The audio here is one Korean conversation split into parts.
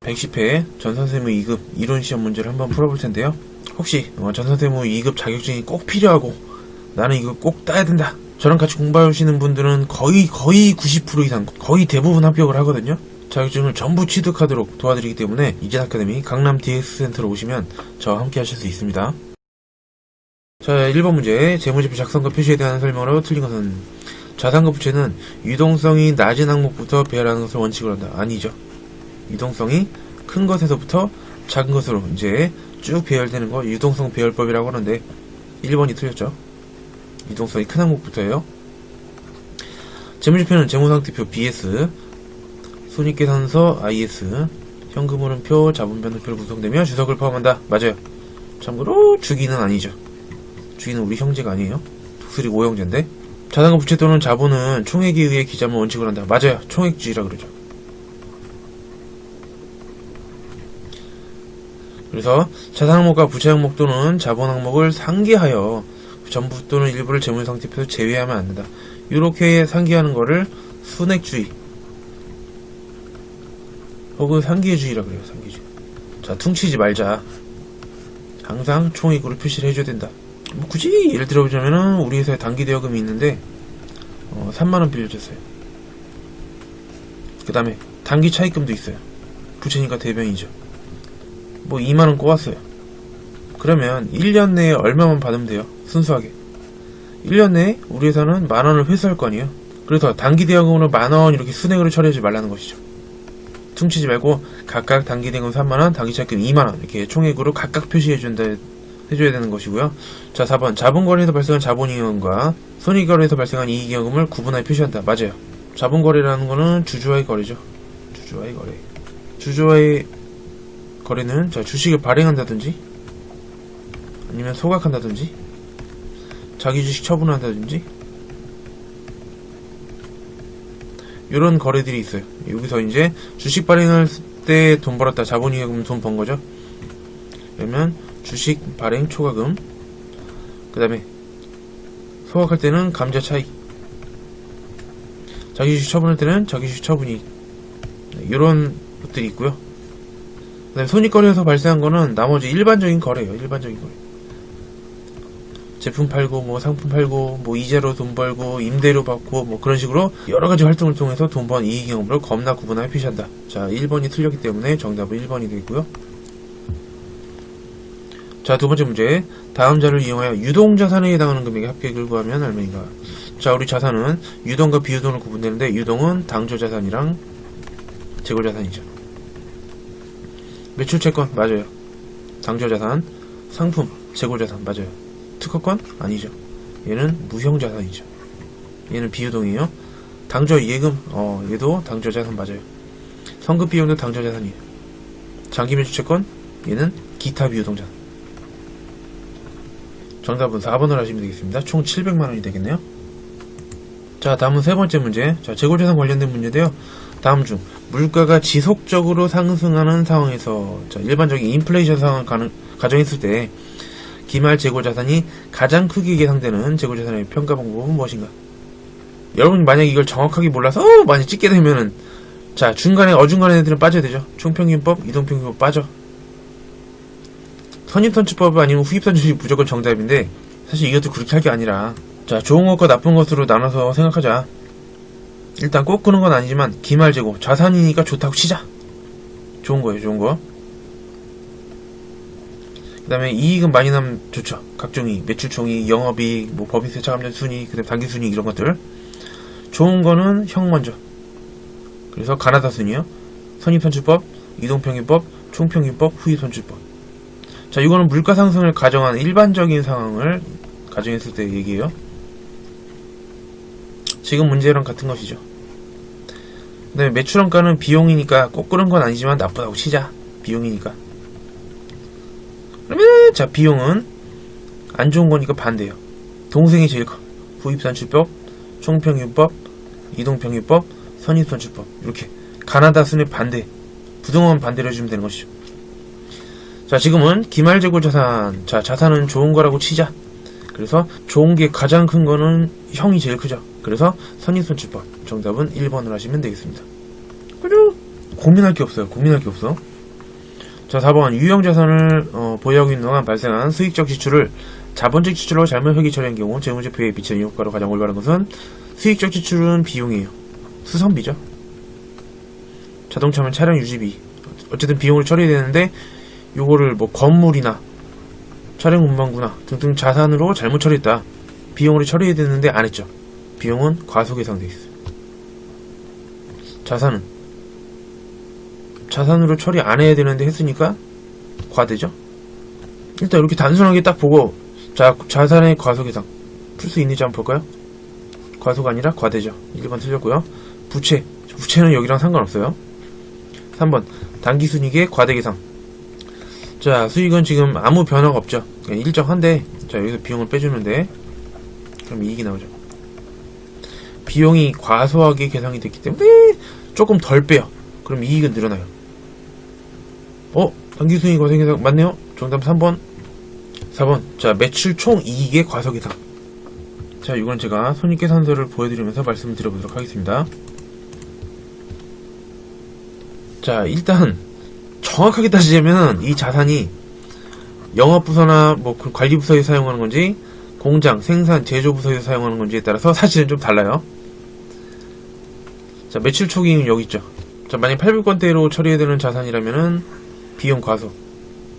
110회 전산세무 2급 이론시험 문제를 한번 풀어볼 텐데요. 혹시 전산세무 2급 자격증이 꼭 필요하고 나는 이거 꼭 따야 된다, 저랑 같이 공부하시는 분들은 거의 90% 이상, 거의 대부분 합격을 하거든요. 자격증을 전부 취득하도록 도와드리기 때문에 이진 아카데미 강남 DX 센터로 오시면 저와 함께 하실 수 있습니다. 자, 1번 문제. 재무제표 작성과 표시에 대한 설명으로 틀린 것은 자산과 부채는 유동성이 낮은 항목부터 배열하는 것을 원칙으로 한다. 아니죠. 유동성이 큰 것에서부터 작은 것으로 이제 쭉 배열되는 거 유동성 배열법이라고 하는데 1번이 틀렸죠. 유동성이 큰 항목부터예요. 재무제표는 재무상태표 BS, 손익계산서 IS, 현금흐름표, 자본변동표로 구성되며 주석을 포함한다. 맞아요. 참고로 주기는 아니죠. 주기는 우리 형제가 아니에요. 독수리 5형제인데. 자산과 부채 또는 자본은 총액에 의해 기재함을 원칙으로 한다. 맞아요. 총액주의라 그러죠. 그래서 자산 항목과 부채 항목 또는 자본 항목을 상기하여 전부 또는 일부를 재무상태표에서 제외하면 안 된다. 이렇게 상기하는 거를 순액주의 혹은 상기주의라 그래요. 상기주의. 자, 퉁치지 말자. 항상 총액으로 표시를 해줘야 된다. 뭐 굳이 예를 들어보자면은 우리 회사에 단기대여금이 있는데 3만원 빌려줬어요. 그 다음에 단기 차입금도 있어요. 부채니까 대변이죠. 뭐 2만원 꼬았어요. 그러면 1년 내에 얼마만 받으면 돼요? 순수하게 1년 내에 우리 회사는 만원을 회수할 거 아니에요. 그래서 단기대여금으로 만원 이렇게 순액으로 처리하지 말라는 것이죠. 퉁치지 말고 각각 단기대여금 3만원, 단기차입금 2만원 이렇게 총액으로 각각 해줘야 되는 것이고요. 자, 4번. 자본거래에서 발생한 자본이익과 손익거래에서 발생한 이익이익금을 구분하여 표시한다. 맞아요. 자본거래라는 거는 주주와의 거래죠. 주주와의 거래. 주주와의 거래는 자, 주식을 발행한다든지 아니면 소각한다든지 자기 주식 처분한다든지 이런 거래들이 있어요. 여기서 이제 주식 발행할 때 돈 벌었다. 자본이익금 돈 번 거죠. 그러면 주식 발행 초과금, 그 다음에 소각할 때는 감자 차익, 자기 주식 처분할 때는 자기 주식 처분이익, 이런 것들이 있고요. 그 다음에 손익거래에서 발생한 거는 나머지 일반적인 거래예요. 일반적인 거래. 제품 팔고 뭐 상품 팔고 뭐 이자로 돈 벌고 임대료 받고 뭐 그런 식으로 여러가지 활동을 통해서 돈 번 이익이익금을 겁나 구분하여 표시한다. 자, 1번이 틀렸기 때문에 정답은 1번이 되고요. 자, 두 번째 문제. 다음 자료를 이용하여 유동자산에 해당하는 금액의 합계액을 구하면 얼마인가? 자, 우리 자산은 유동과 비유동으로 구분되는데 유동은 당조자산이랑 재고자산이죠. 매출채권 맞아요. 당조자산, 상품, 재고자산 맞아요. 특허권? 아니죠. 얘는 무형자산이죠. 얘는 비유동이에요. 당조예금, 얘도 당조자산 맞아요. 성급비용도 당조자산이에요. 장기매출채권? 얘는 기타 비유동자산. 정답은 4번을 하시면 되겠습니다. 총 700만원이 되겠네요. 자, 다음은 세 번째 문제. 자, 재고자산 관련된 문제인데요. 다음 중 물가가 지속적으로 상승하는 상황에서 자, 일반적인 인플레이션 상황을 가정했을 때 기말 재고자산이 가장 크게 계산되는 재고자산의 평가 방법은 무엇인가? 여러분이 만약 이걸 정확하게 몰라서 많이 찍게 되면은 자, 중간에 어중간한 애들은 빠져야 되죠. 총평균법, 이동평균법 빠져. 선입선출법 아니면 후입선출이 무조건 정답인데 사실 이것도 그렇게 할 게 아니라 자, 좋은 것과 나쁜 것으로 나눠서 생각하자. 일단 꼭 그런 건 아니지만 기말재고 자산이니까 좋다고 치자. 좋은 거예요. 좋은 거. 그 다음에 이익은 많이 나면 좋죠. 각종 이익, 매출총이익, 영업이익, 뭐 법인세 차감전 순이익, 그 다음에 당기순이익 이런 것들. 좋은 거는 형 먼저. 그래서 가나다 순이요. 선입선출법, 이동평균법, 총평균법, 후입선출법. 자, 이거는 물가 상승을 가정한 일반적인 상황을 가정했을 때 얘기해요. 지금 문제랑 같은 것이죠. 그 다음에 매출원가는 비용이니까 꼭 그런 건 아니지만 나쁘다고 치자. 비용이니까. 그러면 자, 비용은 안 좋은 거니까 반대예요. 동생이 제일 커. 후입선출법, 총평균법, 이동평균법, 선입선출법. 이렇게 가나다 순의 반대. 부등호만 반대로 해주면 되는 것이죠. 자, 지금은 기말재고자산. 자, 자산은 좋은 거라고 치자. 그래서 좋은 게 가장 큰 거는 형이 제일 크죠. 그래서 선입선출법. 정답은 1번을 하시면 되겠습니다. 그죠? 고민할 게 없어요. 고민할 게 없어. 자, 4번 유형자산을 보유하고 있는 동안 발생한 수익적 지출을 자본적 지출로 잘못 회계 처리한 경우 재무제표에 미치는 효과로 가장 올바른 것은 수익적 지출은 비용이에요. 수선비죠. 자동차면 차량 유지비. 어쨌든 비용을 처리해야 되는데 요거를 뭐 건물이나 차량 운반구나 등등 자산으로 잘못 처리했다. 비용으로 처리해야 되는데 안 했죠. 비용은 과소계상돼 있어요. 자산으로 처리 안 해야 되는데 했으니까 과대죠. 일단 이렇게 단순하게 딱 보고 자산의 과소계상 풀 수 있는지 한번 볼까요? 과소가 아니라 과대죠. 1번 틀렸고요. 부채는 여기랑 상관없어요. 3번 단기순이익의 과대계상. 자, 수익은 지금 아무 변화가 없죠. 일정한데, 자, 여기서 비용을 빼주는데 그럼 이익이 나오죠. 비용이 과소하게 계상이 됐기 때문에 조금 덜 빼요. 그럼 이익은 늘어나요. 단기순이익 과소계상 맞네요. 정답 3번. 4번. 자, 매출 총 이익의 과소계상. 자, 이건 제가 손익계산서를 보여드리면서 말씀을 드려보도록 하겠습니다. 자, 일단 정확하게 따지자면 이 자산이 영업부서나 뭐 관리부서에 사용하는 건지 공장, 생산, 제조부서에 사용하는 건지에 따라서 사실은 좀 달라요. 자, 매출 총이익은 여기 있죠. 자, 만약 800원대로 처리해야 되는 자산이라면은 비용 과소,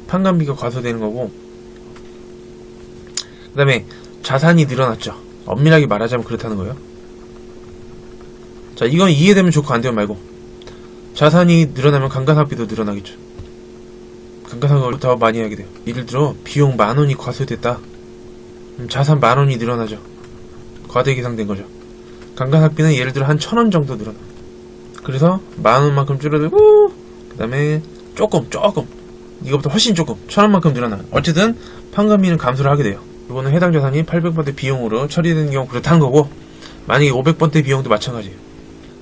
판관비가 과소되는 거고, 그 다음에 자산이 늘어났죠. 엄밀하게 말하자면 그렇다는 거예요. 자, 이건 이해되면 좋고 안 되면 말고. 자산이 늘어나면 감가상각비도 늘어나겠죠. 감가상각을 더 많이 하게 돼요. 예를 들어 비용 10,000원이 과소됐다. 자산 10,000원이 늘어나죠. 과대계상된 거죠. 감가상각비는 예를 들어 한 1,000원 정도 늘어나. 그래서 10,000원만큼 줄어들고, 그 다음에 조금 이거보다 훨씬 조금 1,000원만큼 늘어나. 어쨌든 판관비는 감소를 하게 돼요. 이거는 해당 자산이 800번대 비용으로 처리되는 경우 그렇다는 거고, 만약에 500번대 비용도 마찬가지예요.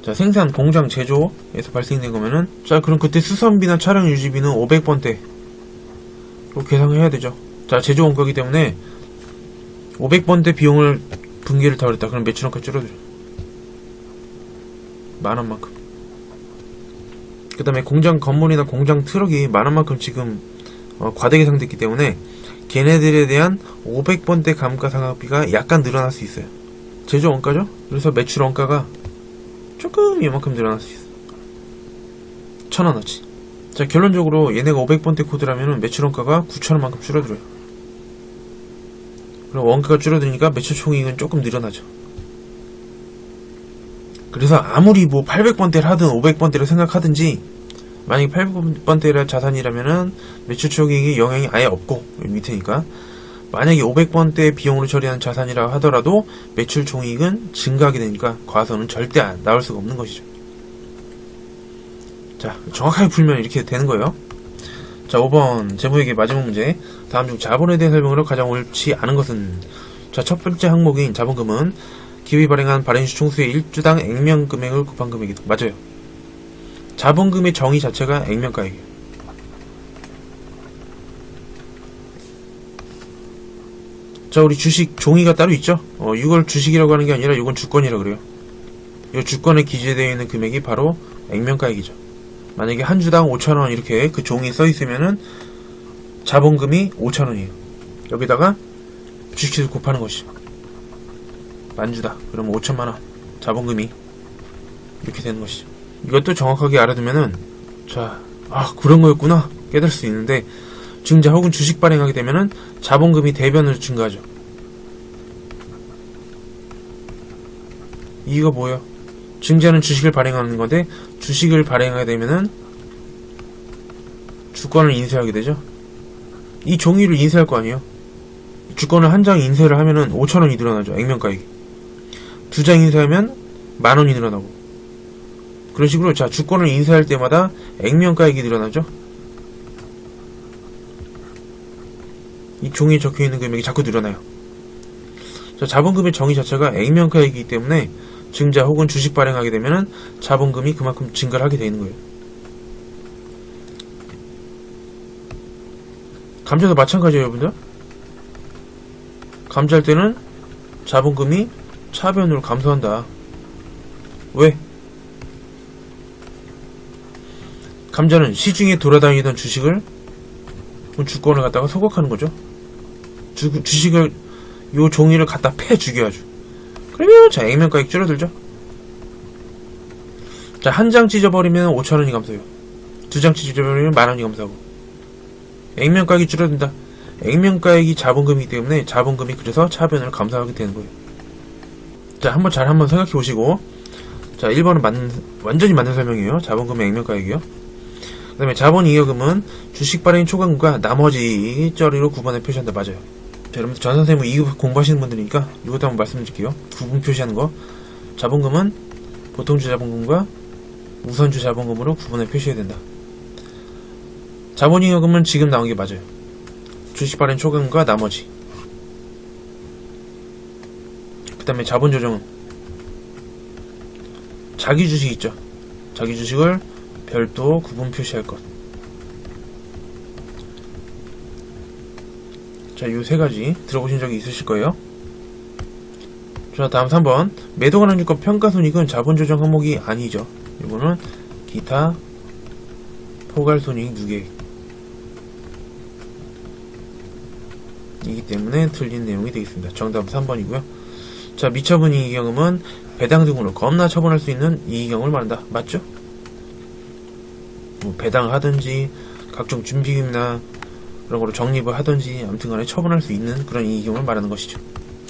자, 생산, 공장, 제조에서 발생된 거면은, 자, 그럼 그때 수선비나 차량 유지비는 500번대로 계산을 해야 되죠. 자, 제조 원가이기 때문에 500번대 비용을 분기를 더했다. 그럼 매출 원가 줄어들죠. 10,000원만큼. 그 다음에 공장 건물이나 공장 트럭이 10,000원만큼 지금 과대계상됐기 때문에 걔네들에 대한 500번대 감가상각비가 약간 늘어날 수 있어요. 제조 원가죠? 그래서 매출 원가가 조금 이만큼 늘어날 수 있어. 1,000원어치. 자, 결론적으로 얘네가 500번대 코드라면 매출 원가가 9,000원만큼 줄어들어요. 그럼 원가가 줄어드니까 매출 총이익은 조금 늘어나죠. 그래서 아무리 뭐 800번대를 하든 500번대를 생각하든지, 만약에 800번대라 자산이라면은 매출 총이익에 영향이 아예 없고, 밑에니까. 만약에 500번대 비용으로 처리하는 자산이라 하더라도 매출 총이익은 증가하게 되니까 과소는 절대 나올 수가 없는 것이죠. 자, 정확하게 풀면 이렇게 되는 거예요. 자, 5번 재무회계 마지막 문제. 다음 중 자본에 대한 설명으로 가장 옳지 않은 것은? 자, 첫 번째 항목인 자본금은 기업이 발행한 발행시 총수의 1주당 액면 금액을 곱한 금액이다. 맞아요. 자본금의 정의 자체가 액면가액이에요. 자, 우리 주식 종이가 따로 있죠? 이걸 주식이라고 하는 게 아니라 이건 주권이라고 그래요. 이 주권에 기재되어 있는 금액이 바로 액면가액이죠. 만약에 한 주당 5,000원 이렇게 그 종이에 써 있으면은 자본금이 5,000원이에요. 여기다가 주식수를 곱하는 것이죠. 만주다. 그러면 5,000만원. 자본금이 이렇게 되는 것이죠. 이것도 정확하게 알아두면은, 자, 그런 거였구나 깨달을 수 있는데, 증자 혹은 주식 발행하게 되면은 자본금이 대변으로 증가하죠. 이거 뭐예요? 증자는 주식을 발행하는 건데, 주식을 발행하게 되면은 주권을 인쇄하게 되죠. 이 종이를 인쇄할 거 아니에요. 주권을 한 장 인쇄를 하면은 5,000원이 늘어나죠. 액면가액이. 2장 인쇄하면 10,000원이 늘어나고. 그런 식으로, 자, 주권을 인쇄할 때마다 액면가액이 늘어나죠. 이 종이에 적혀있는 금액이 자꾸 늘어나요. 자, 자본금의 정의 자체가 액면가액이기 때문에 증자 혹은 주식 발행하게 되면은 자본금이 그만큼 증가를 하게 되는 거예요. 감자도 마찬가지예요, 여러분들. 감자할 때는 자본금이 차변으로 감소한다. 왜? 감자는 시중에 돌아다니던 주식을 주권을 갖다가 소각하는 거죠. 주식을, 요 종이를 갖다 패 죽여야죠. 그러면, 자, 액면가액 줄어들죠? 자, 한 장 찢어버리면 5,000원이 감소해요. 두 장 찢어버리면 10,000원이 감소하고. 액면가액이 줄어든다. 액면가액이 자본금이기 때문에 자본금이 그래서 차변을 감소하게 되는 거예요. 자, 한번 생각해 보시고. 자, 1번은 완전히 맞는 설명이에요. 자본금의 액면가액이요. 그 다음에 자본잉여금은 주식 발행 초과금과 나머지 쩌리로 구분해 표시한다. 맞아요. 자, 여러분들 전산세무 2급 공부하시는 분들이니까 이것도 한번 말씀드릴게요. 구분 표시하는 거. 자본금은 보통주 자본금과 우선주 자본금으로 구분해 표시해야 된다. 자본잉여금은 지금 나온 게 맞아요. 주식 발행 초과금과 나머지. 그 다음에 자본조정은 자기 주식 있죠. 자기 주식을 별도 구분 표시할 것. 자, 요 세 가지 들어보신 적이 있으실 거예요. 자, 다음 3번. 매도 관한 주권 평가손익은 자본조정 항목이 아니죠. 이거는 기타 포괄손익 누계 이기 때문에 틀린 내용이 되겠습니다. 정답은 3번이고요. 자, 미처분 이익경험은 배당 등으로 겁나 처분할 수 있는 이익경험을 말한다. 맞죠? 뭐 배당을 하든지 각종 준비금이나 그런 거로 적립을 하든지 아무튼 간에 처분할 수 있는 그런 이익경험을 말하는 것이죠.